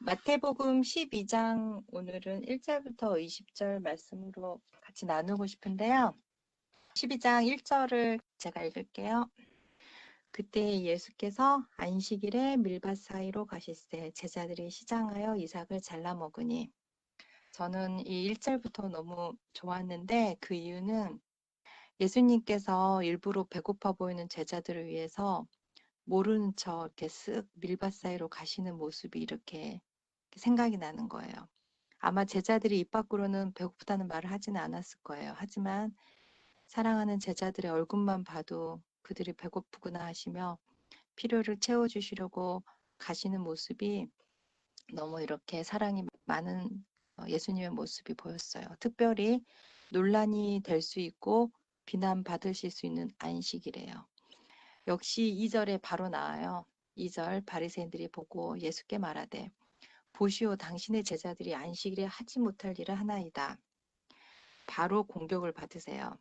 마태복음 12장 오늘은 1절부터 20절 말씀으로 같이 나누고 싶은데요. 12장 1절을 제가 읽을게요. 그때 예수께서 안식일에 밀밭 사이로 가실새 제자들이 시장하여 이삭을 잘라 먹으니 저는 이 1절부터 너무 좋았는데 그 이유는 예수님께서 일부러 배고파 보이는 제자들을 위해서 모르는 척 이렇게 쓱 밀밭 사이로 가시는 모습이 이렇게 생각이 나는 거예요. 아마 제자들이 입 밖으로는 배고프다는 말을 하지는 않았을 거예요. 하지만 사랑하는 제자들의 얼굴만 봐도 그들이 배고프구나 하시며 필요를 채워주시려고 가시는 모습이 너무 이렇게 사랑이 많은 예수님의 모습이 보였어요. 특별히 논란이 될 수 있고 비난받으실 수 있는 안식이래요. 역시 2절에 바로 나와요. 2절 바리새인들이 보고 예수께 말하되 보시오 당신의 제자들이 안식일에 하지 못할 일을 하나이다. 바로 공격을 받으세요.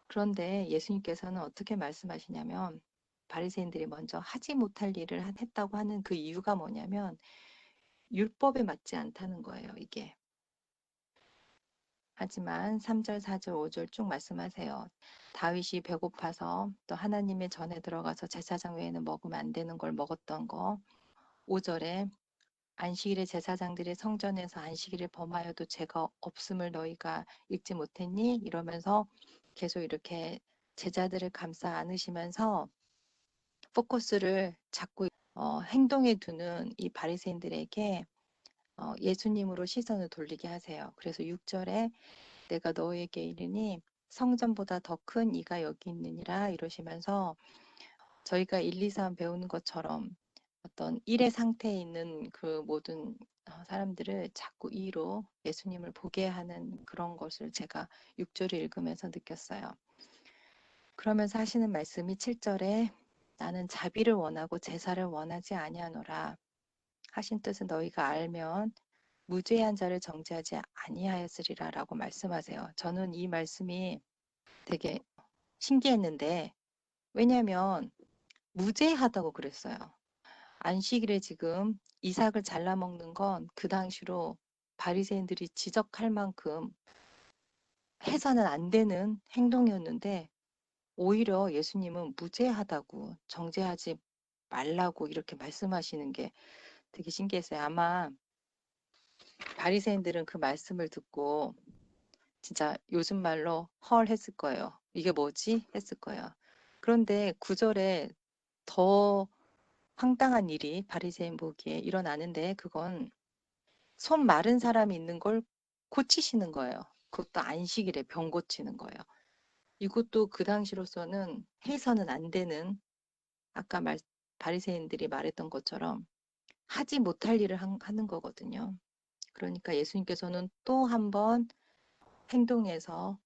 그런데 예수님께서는 어떻게 말씀하시냐면 바리새인들이 먼저 하지 못할 일을 했다고 하는 그 이유가 뭐냐면 율법에 맞지 않다는 거예요, 이게. 하지만 3절, 4절, 5절 쭉 말씀하세요. 다윗이 배고파서 또 하나님의 전에 들어가서 제사장 외에는 먹으면 안 되는 걸 먹었던 거. 5절에 안식일에 제사장들이 성전에서 안식일을 범하여도 죄가 없음을 너희가 읽지 못했니? 이러면서 계속 이렇게 제자들을 감싸 안으시면서 포커스를 자꾸 행동에 두는 이 바리새인들에게 예수님으로 시선을 돌리게 하세요. 그래서 6절에 내가 너희에게 이르니 성전보다 더 큰 이가 여기 있느니라 이러시면서 저희가 1, 2, 3 배우는 것처럼 어떤 일의 상태에 있는 그 모든 사람들을 자꾸 이로 예수님을 보게 하는 그런 것을 제가 6절을 읽으면서 느꼈어요. 그러면서 하시는 말씀이 7절에 나는 자비를 원하고 제사를 원하지 아니하노라 하신 뜻은 너희가 알면 무죄한 자를 정죄하지 아니하였으리라라고 말씀하세요. 저는 이 말씀이 되게 신기했는데 왜냐하면 무죄하다고 그랬어요. 안식일에 지금 이삭을 잘라 먹는 건 그 당시로 바리새인들이 지적할 만큼 해서는 안 되는 행동이었는데 오히려 예수님은 무죄하다고 정죄하지 말라고 이렇게 말씀하시는 게 되게 신기했어요. 아마 바리새인들은 그 말씀을 듣고 진짜 요즘 말로 헐 했을 거예요. 이게 뭐지? 했을 거예요. 그런데 9절에 더 황당한 일이 바리새인 보기에 일어나는데 그건 손 마른 사람이 있는 걸 고치시는 거예요. 그것도 안식일에 병 고치는 거예요. 이것도 그 당시로서는 해서는 안 되는 아까 바리새인들이 말했던 것처럼 하지 못할 일을 하는 거거든요. 그러니까 예수님께서는 또 한 번 행동에서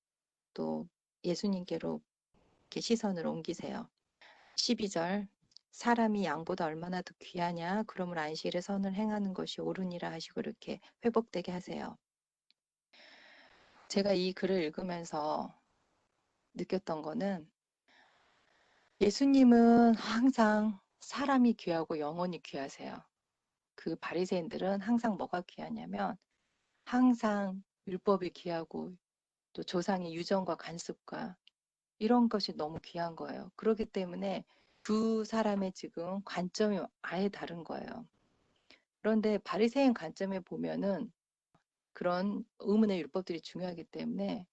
또 예수님께로 이렇게 시선을 옮기세요. 12절 사람이 양보다 얼마나 더 귀하냐 그러므로 안식일에 선을 행하는 것이 옳으니라 하시고 이렇게 회복되게 하세요. 제가 이 글을 읽으면서 느꼈던 거는 예수님은 항상 사람이 귀하고 영혼이 귀하세요. 그 바리새인들은 항상 뭐가 귀하냐면 항상 율법이 귀하고 또 조상의 유전과 간습과 이런 것이 너무 귀한 거예요. 그렇기 때문에 두 사람의 지금 관점이 아예 다른 거예요. 그런데 바리새인 관점에 보면은 그런 의문의 율법들이 중요하기 때문에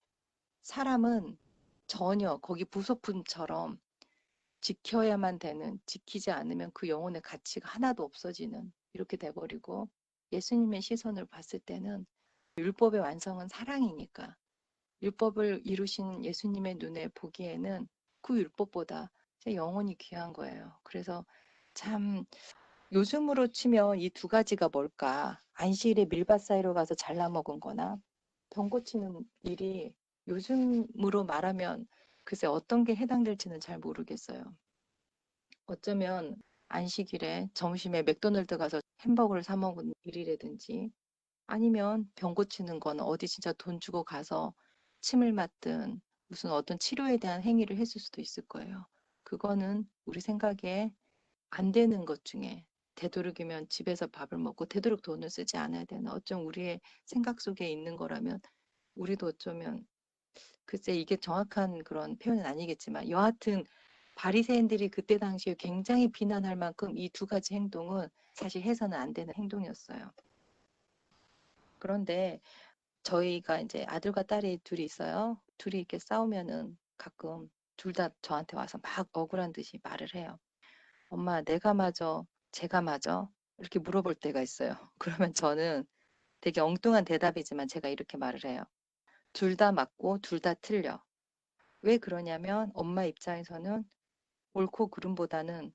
사람은 전혀 거기 부속품처럼 지켜야만 되는, 지키지 않으면 그 영혼의 가치가 하나도 없어지는 이렇게 돼버리고 예수님의 시선을 봤을 때는 율법의 완성은 사랑이니까 율법을 이루신 예수님의 눈에 보기에는 그 율법보다 제 영혼이 귀한 거예요. 그래서 참 요즘으로 치면 이 두 가지가 뭘까? 안식일에 밀밭 사이로 가서 잘라 먹은 거나 병 고치는 일이 요즘으로 말하면 글쎄 어떤 게 해당될지는 잘 모르겠어요. 어쩌면 안식일에 점심에 맥도날드 가서 햄버거를 사 먹은 일이라든지 아니면 병 고치는 건 어디 진짜 돈 주고 가서 침을 맞든 무슨 어떤 치료에 대한 행위를 했을 수도 있을 거예요. 그거는 우리 생각에 안 되는 것 중에 되도록이면 집에서 밥을 먹고 되도록 돈을 쓰지 않아야 되나. 어쩜 우리의 생각 속에 있는 거라면 우리도 어쩌면 글쎄 이게 정확한 그런 표현은 아니겠지만 여하튼 바리새인들이 그때 당시에 굉장히 비난할 만큼 이 두 가지 행동은 사실 해서는 안 되는 행동이었어요. 그런데 저희가 이제 아들과 딸이 둘이 있어요. 둘이 이렇게 싸우면은 가끔 둘 다 저한테 와서 막 억울한 듯이 말을 해요. 엄마, 내가 맞아, 제가 맞아? 이렇게 물어볼 때가 있어요. 그러면 저는 되게 엉뚱한 대답이지만 제가 이렇게 말을 해요. 둘 다 맞고 둘 다 틀려. 왜 그러냐면 엄마 입장에서는 옳고 그름보다는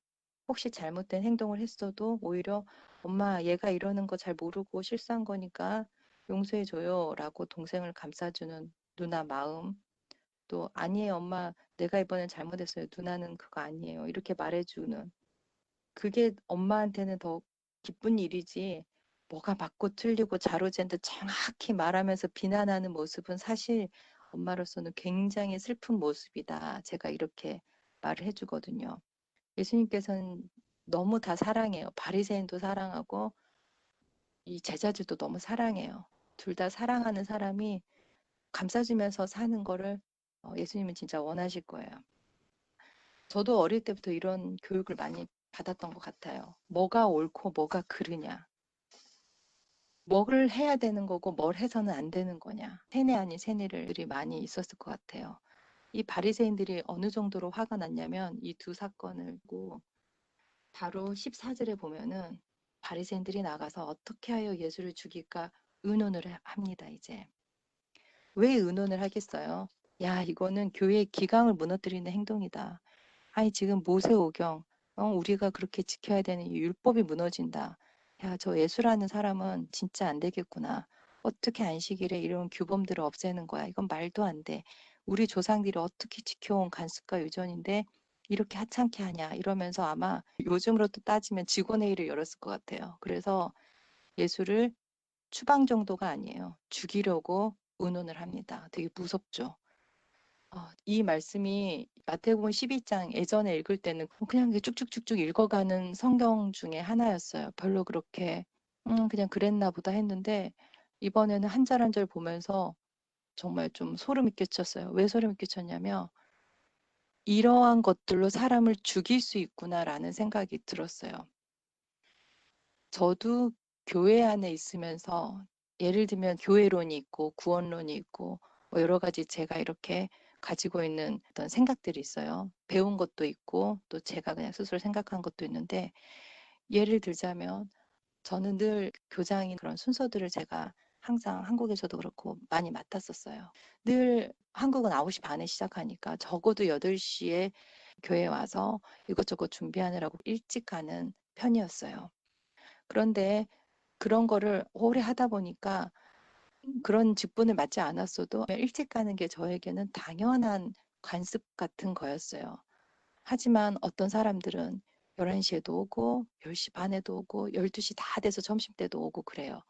혹시 잘못된 행동을 했어도 오히려 엄마 얘가 이러는 거 잘 모르고 실수한 거니까 용서해줘요 라고 동생을 감싸주는 누나 마음, 또 아니에요 엄마 내가 이번엔 잘못했어요 누나는 그거 아니에요 이렇게 말해주는 그게 엄마한테는 더 기쁜 일이지 뭐가 맞고 틀리고 자로잰 듯 정확히 말하면서 비난하는 모습은 사실 엄마로서는 굉장히 슬픈 모습이다. 제가 이렇게 말을 해주거든요. 예수님께서는 너무 다 사랑해요. 바리새인도 사랑하고 이 제자들도 너무 사랑해요. 둘 다 사랑하는 사람이 감싸주면서 사는 거를 예수님은 진짜 원하실 거예요. 저도 어릴 때부터 이런 교육을 많이 받았던 것 같아요. 뭐가 옳고 뭐가 그르냐. 뭘 해야 되는 거고 뭘 해서는 안 되는 거냐. 세뇌 아닌 세뇌들이 많이 있었을 것 같아요. 이 바리새인들이 어느 정도로 화가 났냐면 이 두 사건을 보고 바로 14절에 보면은 바리새인들이 나가서 어떻게 하여 예수를 죽일까 의논을 합니다. 이제 왜 의논을 하겠어요? 야, 이거는 교회의 기강을 무너뜨리는 행동이다. 아니 지금 모세오경 우리가 그렇게 지켜야 되는 이 율법이 무너진다. 야, 저 예수라는 사람은 진짜 안 되겠구나. 어떻게 안식일에 이런 규범들을 없애는 거야. 이건 말도 안 돼. 우리 조상들이 어떻게 지켜온 관습과 유전인데 이렇게 하찮게 하냐 이러면서 아마 요즘으로 또 따지면 직원회의를 열었을 것 같아요. 그래서 예수를 추방 정도가 아니에요. 죽이려고 의논을 합니다. 되게 무섭죠. 이 말씀이 마태복음 12장 예전에 읽을 때는 그냥 쭉쭉쭉쭉 읽어가는 성경 중에 하나였어요. 별로 그렇게 그냥 그랬나 보다 했는데 이번에는 한 절 한 절 보면서 정말 좀 소름이 끼쳤어요. 왜 소름이 끼쳤냐면 이러한 것들로 사람을 죽일 수 있구나라는 생각이 들었어요. 저도 교회 안에 있으면서 예를 들면 교회론이 있고 구원론이 있고 뭐 여러 가지 제가 이렇게 가지고 있는 어떤 생각들이 있어요. 배운 것도 있고 또 제가 그냥 스스로 생각한 것도 있는데 예를 들자면 저는 늘 교장인 그런 순서들을 제가 항상 한국에서도 그렇고 많이 맡았었어요. 늘 한국은 9시 반에 시작하니까 적어도 8시에 교회 와서 이것저것 준비하느라고 일찍 가는 편이었어요. 그런데 그런 거를 오래 하다 보니까 그런 직분을 맡지 않았어도 일찍 가는 게 저에게는 당연한 관습 같은 거였어요. 하지만 어떤 사람들은 11시에도 오고 10시 반에도 오고 12시 다 돼서 점심때도 오고 그래요.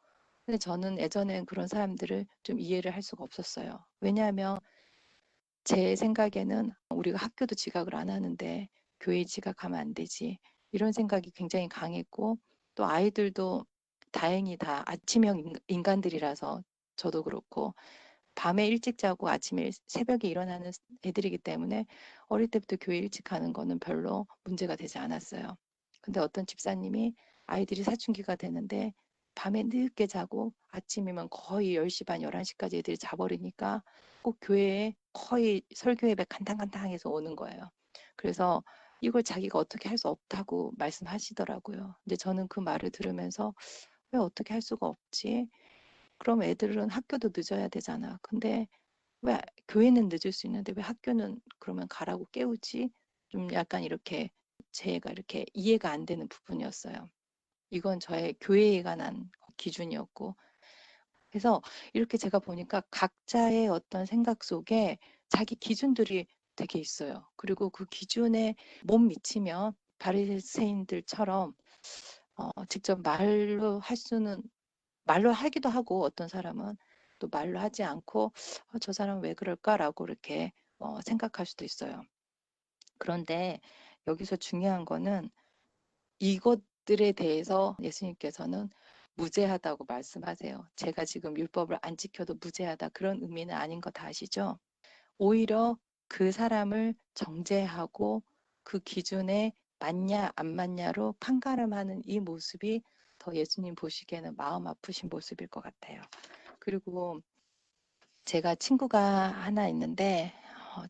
근데 저는 예전엔 그런 사람들을 좀 이해를 할 수가 없었어요. 왜냐하면 제 생각에는 우리가 학교도 지각을 안 하는데 교회 지각하면 안 되지. 이런 생각이 굉장히 강했고 또 아이들도 다행히 다 아침형 인간들이라서 저도 그렇고 밤에 일찍 자고 아침에 새벽에 일어나는 애들이기 때문에 어릴 때부터 교회 일찍 가는 거는 별로 문제가 되지 않았어요. 근데 어떤 집사님이 아이들이 사춘기가 되는데 밤에 늦게 자고 아침이면 거의 10시 반, 11시까지 애들이 자버리니까 꼭 교회에 거의 설교 예배 간당간당해서 오는 거예요. 그래서 이걸 자기가 어떻게 할 수 없다고 말씀하시더라고요. 근데 저는 그 말을 들으면서 왜 어떻게 할 수가 없지? 그럼 애들은 학교도 늦어야 되잖아. 근데 왜 교회는 늦을 수 있는데 왜 학교는 그러면 가라고 깨우지? 좀 약간 이렇게 제가 이렇게 이해가 안 되는 부분이었어요. 이건 저의 교회에 관한 기준이었고. 그래서 이렇게 제가 보니까 각자의 어떤 생각 속에 자기 기준들이 되게 있어요. 그리고 그 기준에 못 미치면 바리새인들처럼 직접 말로 할 수는 말로 하기도 하고 어떤 사람은 또 말로 하지 않고 저 사람 왜 그럴까라고 이렇게 생각할 수도 있어요. 그런데 여기서 중요한 거는 이것 것들에 대해서 예수님께서는 무죄하다고 말씀하세요. 제가 지금 율법을 안 지켜도 무죄하다 그런 의미는 아닌 거 다 아시죠? 오히려 그 사람을 정죄하고 그 기준에 맞냐 안 맞냐로 판가름하는 이 모습이 더 예수님 보시기에는 마음 아프신 모습일 것 같아요. 그리고 제가 친구가 하나 있는데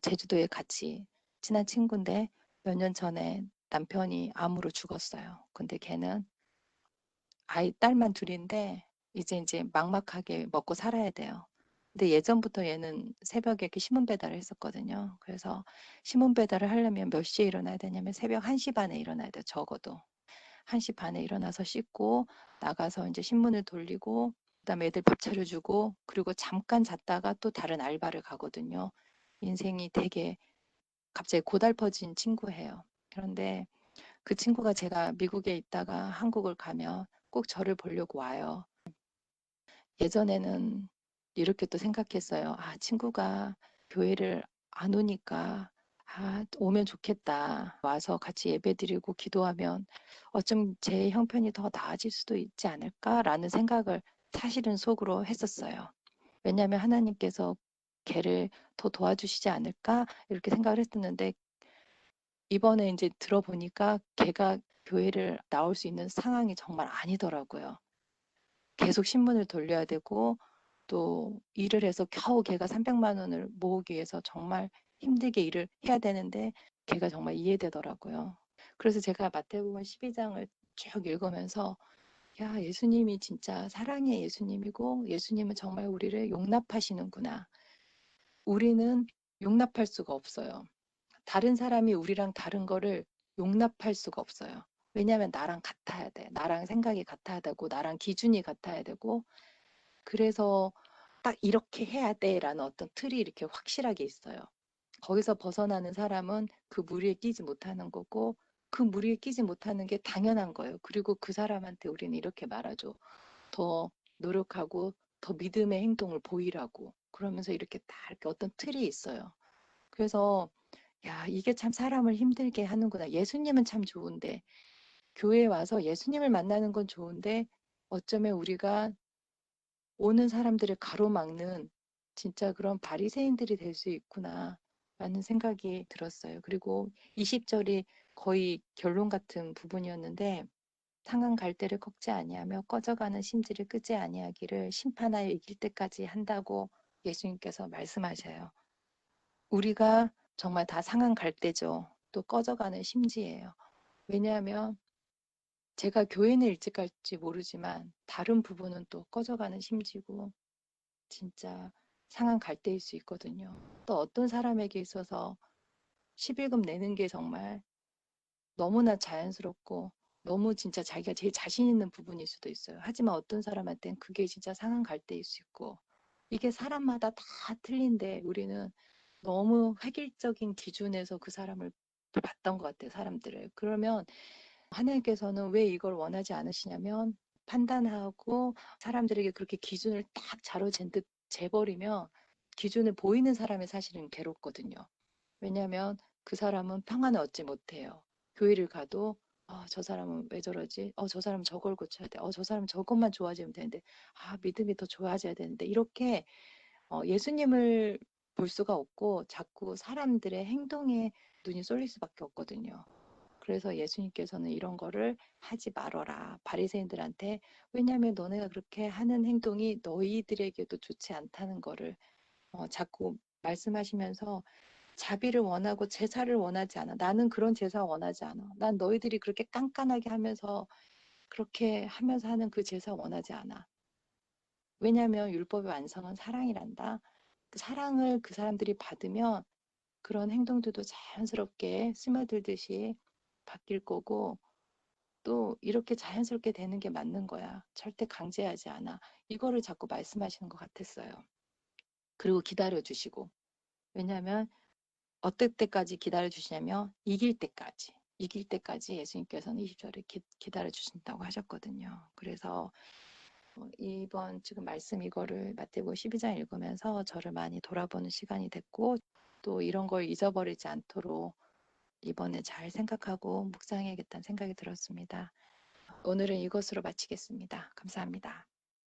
제주도에 같이 친한 친구인데 몇 년 전에 남편이 암으로 죽었어요. 근데 걔는 딸만 둘인데 이제 막막하게 먹고 살아야 돼요. 근데 예전부터 얘는 새벽에 이렇게 신문 배달을 했었거든요. 그래서 신문 배달을 하려면 몇 시에 일어나야 되냐면 새벽 1시 반에 일어나야 돼요. 적어도. 1시 반에 일어나서 씻고 나가서 이제 신문을 돌리고 그다음에 애들 밥 차려주고 그리고 잠깐 잤다가 또 다른 알바를 가거든요. 인생이 되게 갑자기 고달퍼진 친구예요. 그런데 그 친구가 제가 미국에 있다가 한국을 가면 꼭 저를 보려고 와요. 예전에는 이렇게 또 생각했어요. 친구가 교회를 안 오니까 오면 좋겠다. 와서 같이 예배드리고 기도하면 어쩜 제 형편이 더 나아질 수도 있지 않을까라는 생각을 사실은 속으로 했었어요. 왜냐하면 하나님께서 걔를 더 도와주시지 않을까 이렇게 생각을 했었는데 이번에 이제 들어보니까 걔가 교회를 나올 수 있는 상황이 정말 아니더라고요. 계속 신문을 돌려야 되고 또 일을 해서 겨우 걔가 300만 원을 모으기 위해서 정말 힘들게 일을 해야 되는데 걔가 정말 이해되더라고요. 그래서 제가 마태복음 12장을 쭉 읽으면서 야, 예수님이 진짜 사랑의 예수님이고 예수님은 정말 우리를 용납하시는구나. 우리는 용납할 수가 없어요. 다른 사람이 우리랑 다른 거를 용납할 수가 없어요. 왜냐하면 나랑 같아야 돼. 나랑 생각이 같아야 되고 나랑 기준이 같아야 되고 그래서 딱 이렇게 해야 돼라는 어떤 틀이 이렇게 확실하게 있어요. 거기서 벗어나는 사람은 그 무리에 끼지 못하는 거고 그 무리에 끼지 못하는 게 당연한 거예요. 그리고 그 사람한테 우리는 이렇게 말하죠. 더 노력하고 더 믿음의 행동을 보이라고. 그러면서 이렇게 다 이렇게 어떤 틀이 있어요. 그래서 야, 이게 참 사람을 힘들게 하는구나. 예수님은 참 좋은데 교회에 와서 예수님을 만나는 건 좋은데 어쩌면 우리가 오는 사람들을 가로막는 진짜 그런 바리새인들이 될 수 있구나 라는 생각이 들었어요. 그리고 20절이 거의 결론 같은 부분이었는데 상한 갈대를 꺾지 아니하며 꺼져가는 심지를 끄지 아니하기를 심판하여 이길 때까지 한다고 예수님께서 말씀하셔요. 우리가 정말 다 상한 갈대죠. 또 꺼져가는 심지예요. 왜냐하면 제가 교회는 일찍 갈지 모르지만 다른 부분은 또 꺼져가는 심지고 진짜 상한 갈대일 수 있거든요. 또 어떤 사람에게 있어서 11금 내는 게 정말 너무나 자연스럽고 너무 진짜 자기가 제일 자신 있는 부분일 수도 있어요. 하지만 어떤 사람한테는 그게 진짜 상한 갈대일 수 있고 이게 사람마다 다 틀린데 우리는 너무 획일적인 기준에서 그 사람을 봤던 것 같아요. 사람들을. 그러면 하나님께서는 왜 이걸 원하지 않으시냐면 판단하고 사람들에게 그렇게 기준을 딱 자로 잰 듯 재버리면 기준을 보이는 사람이 사실은 괴롭거든요. 왜냐하면 그 사람은 평안을 얻지 못해요. 교회를 가도 저 사람은 왜 저러지? 저 사람은 저걸 고쳐야 돼. 저 사람은 저것만 좋아지면 되는데 믿음이 더 좋아져야 되는데 이렇게 예수님을 볼 수가 없고 자꾸 사람들의 행동에 눈이 쏠릴 수밖에 없거든요. 그래서 예수님께서는 이런 거를 하지 말어라. 바리새인들한테 왜냐하면 너네가 그렇게 하는 행동이 너희들에게도 좋지 않다는 거를 자꾸 말씀하시면서 자비를 원하고 제사를 원하지 않아. 나는 그런 제사 원하지 않아. 난 너희들이 그렇게 깐깐하게 하면서 그렇게 하면서 하는 그 제사 원하지 않아. 왜냐하면 율법의 완성은 사랑이란다. 그 사랑을 그 사람들이 받으면 그런 행동들도 자연스럽게 스며들듯이 바뀔 거고 또 이렇게 자연스럽게 되는 게 맞는 거야. 절대 강제하지 않아. 이거를 자꾸 말씀하시는 것 같았어요. 그리고 기다려 주시고. 왜냐하면 어떨 때까지 기다려 주시냐면 이길 때까지. 이길 때까지 예수님께서는 20절에 기다려 주신다고 하셨거든요. 그래서 이번 지금 말씀 이거를 마태복음 12장 읽으면서 저를 많이 돌아보는 시간이 됐고 또 이런 걸 잊어버리지 않도록 이번에 잘 생각하고 묵상해야겠다는 생각이 들었습니다. 오늘은 이것으로 마치겠습니다. 감사합니다.